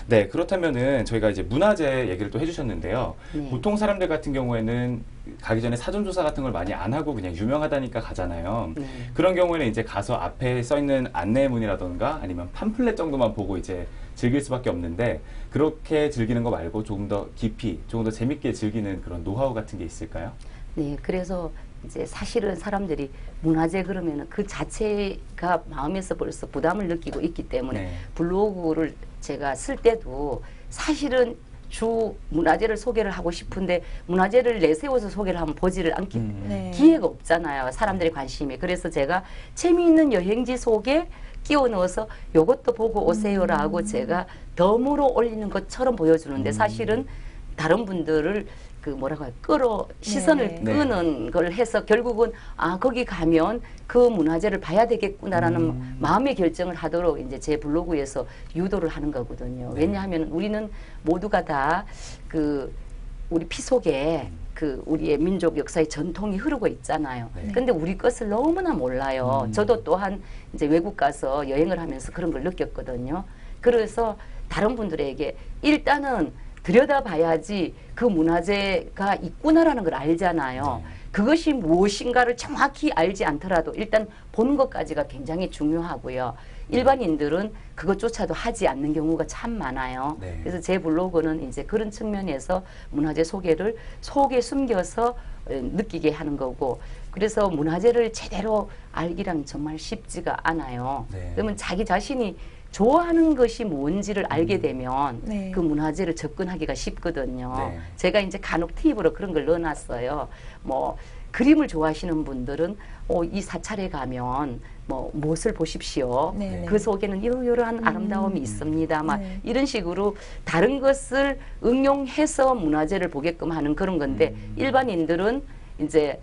네, 그렇다면은 저희가 이제 문화재 얘기를 또 해주셨는데요. 네. 보통 사람들 같은 경우에는 가기 전에 사전조사 같은 걸 많이 안 하고 그냥 유명하다니까 가잖아요. 네. 그런 경우에는 이제 가서 앞에 써 있는 안내문이라던가 아니면 팜플렛 정도만 보고 이제 즐길 수밖에 없는데 그렇게 즐기는 거 말고 조금 더 깊이, 조금 더 재밌게 즐기는 그런 노하우 같은 게 있을까요? 네, 그래서 이제 사실은 사람들이 문화재 그러면은 그 자체가 마음에서 벌써 부담을 느끼고 있기 때문에 네. 블로그를 제가 쓸 때도 사실은 주 문화재를 소개를 하고 싶은데 문화재를 내세워서 소개를 하면 보지를 않기 네. 기회가 없잖아요. 사람들의 관심이. 그래서 제가 재미있는 여행지 속에 끼워 넣어서 요것도 보고 오세요라고 제가 덤으로 올리는 것처럼 보여주는데 사실은 다른 분들을 그 뭐라고 할까 시선을 네. 끄는 걸 해서 결국은 거기 가면 그 문화재를 봐야 되겠구나라는 마음의 결정을 하도록 이제 제 블로그에서 유도를 하는 거거든요. 왜냐하면 우리는 모두가 다 그 우리 피 속에 그 우리의 민족 역사의 전통이 흐르고 있잖아요. 네. 근데 우리 것을 너무나 몰라요. 저도 또한 이제 외국 가서 여행을 하면서 그런 걸 느꼈거든요. 그래서 다른 분들에게 일단은 들여다봐야지 그 문화재가 있구나라는 걸 알잖아요. 그것이 무엇인가를 정확히 알지 않더라도 일단 보는 것까지가 굉장히 중요하고요. 일반인들은 그것조차도 하지 않는 경우가 참 많아요. 네. 그래서 제 블로그는 이제 그런 측면에서 문화재 소개를 속에 숨겨서 느끼게 하는 거고 그래서 문화재를 제대로 알기랑 정말 쉽지가 않아요. 네. 그러면 자기 자신이 좋아하는 것이 뭔지를 알게 되면 네. 그 문화재를 접근하기가 쉽거든요. 네. 제가 이제 간혹 팁으로 그런 걸 넣어놨어요. 뭐 그림을 좋아하시는 분들은 이 사찰에 가면 뭐 무엇을 보십시오. 네. 그 속에는 이러이러한 아름다움이 있습니다. 막 네. 이런 식으로 다른 것을 응용해서 문화재를 보게끔 하는 그런 건데 일반인들은 이제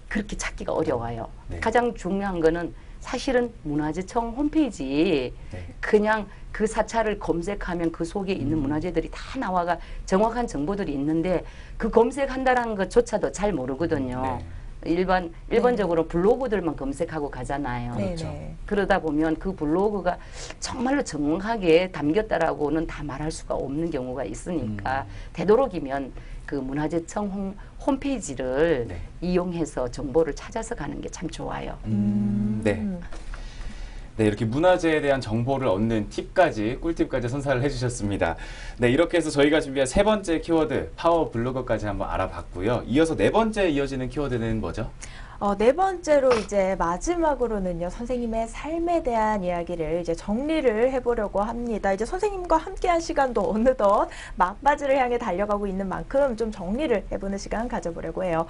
그렇게 찾기가 어려워요. 네. 가장 중요한 거는 사실은 문화재청 홈페이지 네. 그냥 그 사찰을 검색하면 그 속에 있는 문화재들이 다 나와가 정확한 정보들이 있는데 그 검색한다는 것조차도 잘 모르거든요. 일반적으로 블로그들만 검색하고 가잖아요. 네. 그렇죠. 네. 그러다 보면 그 블로그가 정말로 정확하게 담겼다라고는 다 말할 수가 없는 경우가 있으니까 되도록이면 그 문화재청 홈페이지를 네. 이용해서 정보를 찾아서 가는 게 참 좋아요. 네. 네, 이렇게 문화재에 대한 정보를 얻는 팁까지, 꿀팁까지 선사를 해주셨습니다. 네, 이렇게 해서 저희가 준비한 세 번째 키워드, 파워 블로거까지 한번 알아봤고요. 이어서 네 번째 이어지는 키워드는 뭐죠? 네 번째로 이제 마지막으로는요, 선생님의 삶에 대한 이야기를 이제 정리를 해보려고 합니다. 이제 선생님과 함께한 시간도 어느덧 막바지를 향해 달려가고 있는 만큼 좀 정리를 해보는 시간 가져보려고 해요.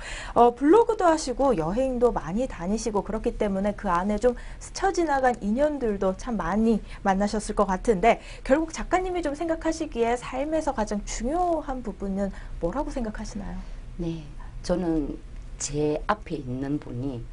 블로그도 하시고 여행도 많이 다니시고 그렇기 때문에 그 안에 좀 스쳐 지나간 인연들도 참 많이 만나셨을 것 같은데 결국 작가님이 좀 생각하시기에 삶에서 가장 중요한 부분은 뭐라고 생각하시나요? 네, 저는 제 앞에 있는 분이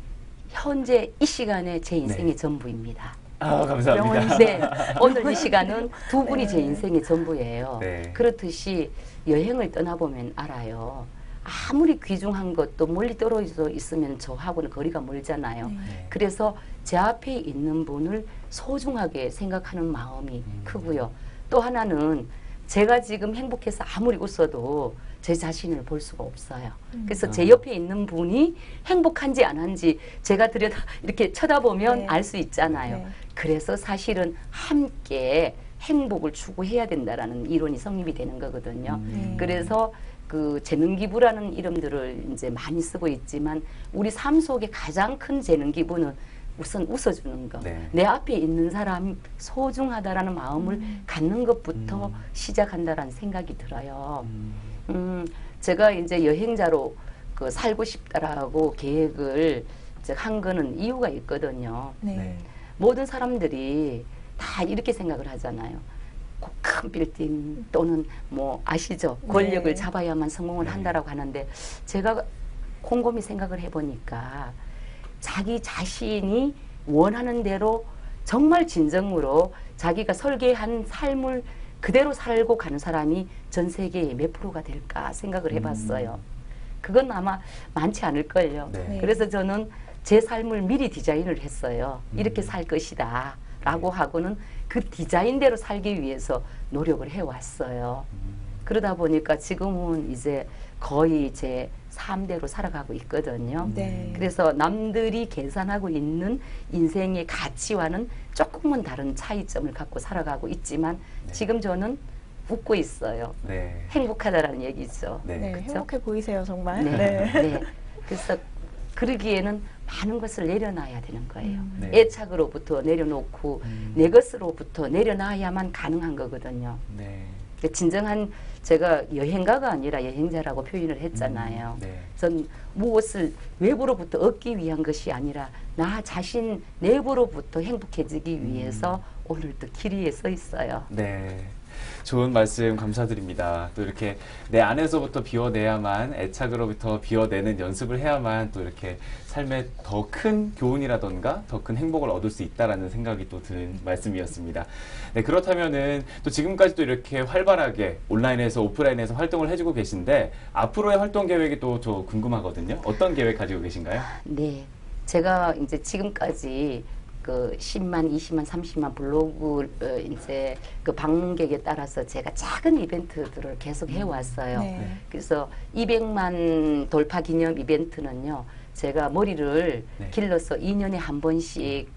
현재 이 시간에 제 인생의 전부입니다. 아, 감사합니다. 네, 오늘 이 시간은 두 분이 네. 제 인생의 전부예요. 네. 그렇듯이 여행을 떠나보면 알아요. 아무리 귀중한 것도 멀리 떨어져 있으면 저하고는 거리가 멀잖아요. 네. 그래서 제 앞에 있는 분을 소중하게 생각하는 마음이 크고요. 또 하나는 제가 지금 행복해서 아무리 웃어도 제 자신을 볼 수가 없어요. 그래서 제 옆에 있는 분이 행복한지 안 한지 제가 들여다 이렇게 쳐다보면 네. 알 수 있잖아요. 네. 그래서 사실은 함께 행복을 추구해야 된다라는 이론이 성립이 되는 거거든요. 네. 그래서 그 재능기부라는 이름들을 이제 많이 쓰고 있지만 우리 삶 속에 가장 큰 재능기부는 우선 웃어주는 거. 네. 내 앞에 있는 사람이 소중하다라는 마음을 갖는 것부터 시작한다라는 생각이 들어요. 제가 이제 여행자로 그 살고 싶다라고 계획을 이제 한 거는 이유가 있거든요. 네. 네. 모든 사람들이 다 이렇게 생각을 하잖아요. 꼭 큰 빌딩 또는 뭐 아시죠? 권력을 네. 잡아야만 성공을 한다라고 하는데 제가 곰곰이 생각을 해보니까 자기 자신이 원하는 대로 정말 진정으로 자기가 설계한 삶을 그대로 살고 가는 사람이 전 세계에 몇 프로가 될까 생각을 해봤어요. 그건 아마 많지 않을걸요. 네. 그래서 저는 제 삶을 미리 디자인을 했어요. 이렇게 살 것이다 라고 하고는 그 디자인대로 살기 위해서 노력을 해왔어요. 그러다 보니까 지금은 이제 거의 제 삶대로 살아가고 있거든요. 네. 그래서 남들이 계산하고 있는 인생의 가치와는 조금은 다른 차이점을 갖고 살아가고 있지만 네. 지금 저는 웃고 있어요. 네. 행복하다라는 얘기죠. 네. 네, 그쵸? 행복해 보이세요, 정말. 네. 네. 네. 그래서 그러기에는 많은 것을 내려놔야 되는 거예요. 네. 애착으로부터 내려놓고 내 것으로부터 내려놔야만 가능한 거거든요. 네. 그러니까 진정한 제가 여행가가 아니라 여행자라고 표현을 했잖아요. 네. 전 무엇을 외부로부터 얻기 위한 것이 아니라 나 자신 내부로부터 행복해지기 위해서 오늘 또 길 위에 서 있어요. 네. 좋은 말씀 감사드립니다. 또 이렇게 내 안에서부터 비워내야만 애착으로부터 비워내는 연습을 해야만 또 이렇게 삶에 더 큰 교훈이라던가 더 큰 행복을 얻을 수 있다라는 생각이 또 드는 말씀이었습니다. 네, 그렇다면은 또 지금까지 또 이렇게 활발하게 온라인에서 오프라인에서 활동을 해주고 계신데 앞으로의 활동 계획이 또 저 궁금하거든요. 어떤 계획 가지고 계신가요? 네. 제가 이제 지금까지 그 10만, 20만, 30만 블로그 이제 그 방문객에 따라서 제가 작은 이벤트들을 계속 해왔어요. 네. 그래서 200만 돌파 기념 이벤트는요. 제가 머리를 네. 길러서 2년에 한 번씩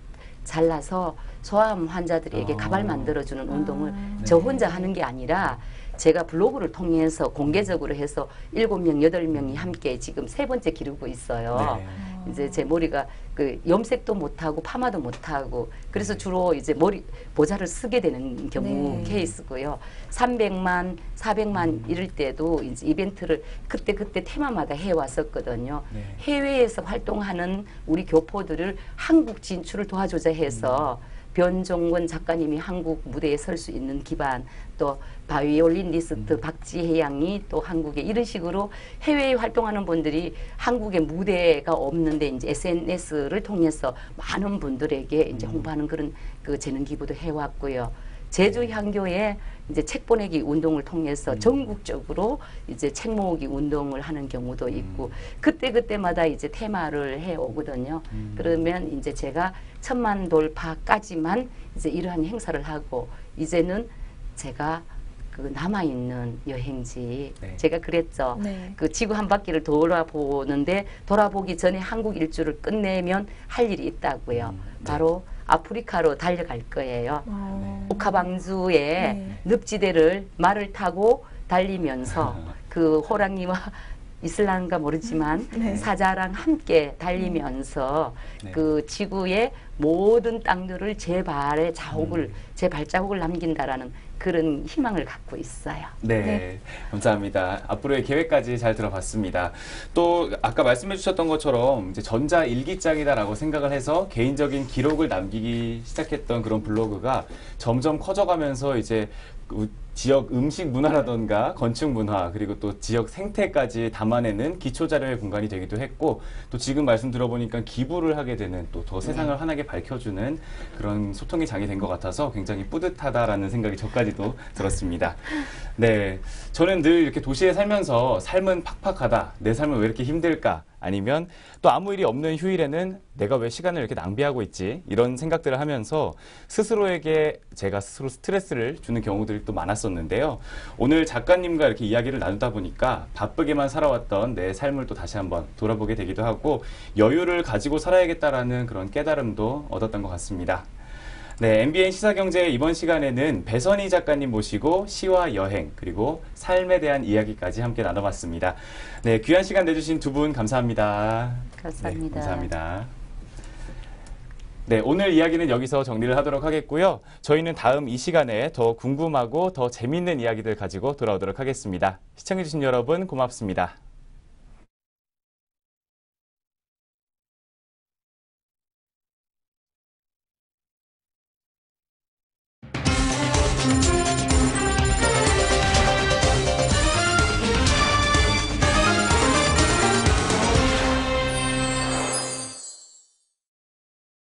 잘라서 소아암 환자들에게 가발 만들어주는 운동을 저 혼자 하는 게 아니라 제가 블로그를 통해서 공개적으로 해서 7명, 8명이 함께 지금 세 번째 기르고 있어요. 네. 이제 제 머리가 그 염색도 못하고 파마도 못하고 그래서 주로 이제 머리 모자를 쓰게 되는 경우 네. 케이스고요. 300만, 400만 이럴 때도 이제 이벤트를 그때 테마마다 해왔었거든요. 네. 해외에서 활동하는 우리 교포들을 한국 진출을 도와주자 해서 변종원 작가님이 한국 무대에 설 수 있는 기반, 또 바이올리니스트 박지혜 양이 또 한국에 이런 식으로 해외에 활동하는 분들이 한국에 무대가 없는데 이제 SNS를 통해서 많은 분들에게 이제 홍보하는 그런 그 재능 기부도 해왔고요. 제주 향교에 이제 책 보내기 운동을 통해서 전국적으로 이제 책 모으기 운동을 하는 경우도 있고 그때마다 이제 테마를 해 오거든요. 그러면 이제 제가 1000만 돌파까지만 이제 이러한 행사를 하고 이제는 제가 그 남아있는 여행지 네. 제가 그랬죠. 네. 그 지구 한 바퀴를 돌아보는데 돌아보기 전에 한국 일주를 끝내면 할 일이 있다고요. 바로 아프리카로 달려갈 거예요. 오카방주의 네. 늪지대를 말을 타고 달리면서 그 호랑이와 이슬람가 모르지만 네. 사자랑 함께 달리면서 네. 그 지구의 모든 땅들을 제 발의 자국을 제 발자국을 남긴다라는 그런 희망을 갖고 있어요. 네, 네. 감사합니다. 앞으로의 계획까지 잘 들어봤습니다. 또 아까 말씀해 주셨던 것처럼 이제 전자 일기장이다라고 생각을 해서 개인적인 기록을 남기기 시작했던 그런 블로그가 점점 커져가면서 이제 지역 음식 문화라던가 건축 문화 그리고 또 지역 생태까지 담아내는 기초 자료의 공간이 되기도 했고 또 지금 말씀 들어보니까 기부를 하게 되는 또 더 세상을 환하게 밝혀주는 그런 소통의 장이 된 것 같아서 굉장히 뿌듯하다라는 생각이 저까지도 들었습니다. 네, 저는 늘 이렇게 도시에 살면서 삶은 팍팍하다, 내 삶은 왜 이렇게 힘들까? 아니면 또 아무 일이 없는 휴일에는 내가 왜 시간을 이렇게 낭비하고 있지? 이런 생각들을 하면서 스스로에게 제가 스스로 스트레스를 주는 경우들이 또 많았었는데요. 오늘 작가님과 이렇게 이야기를 나누다 보니까 바쁘게만 살아왔던 내 삶을 또 다시 한번 돌아보게 되기도 하고 여유를 가지고 살아야겠다라는 그런 깨달음도 얻었던 것 같습니다. 네, MBN 시사경제 이번 시간에는 배선희 작가님 모시고 시와 여행 그리고 삶에 대한 이야기까지 함께 나눠봤습니다. 네, 귀한 시간 내주신 두 분 감사합니다. 감사합니다. 네, 감사합니다. 네, 오늘 이야기는 여기서 정리를 하도록 하겠고요. 저희는 다음 이 시간에 더 궁금하고 더 재밌는 이야기들 가지고 돌아오도록 하겠습니다. 시청해주신 여러분 고맙습니다.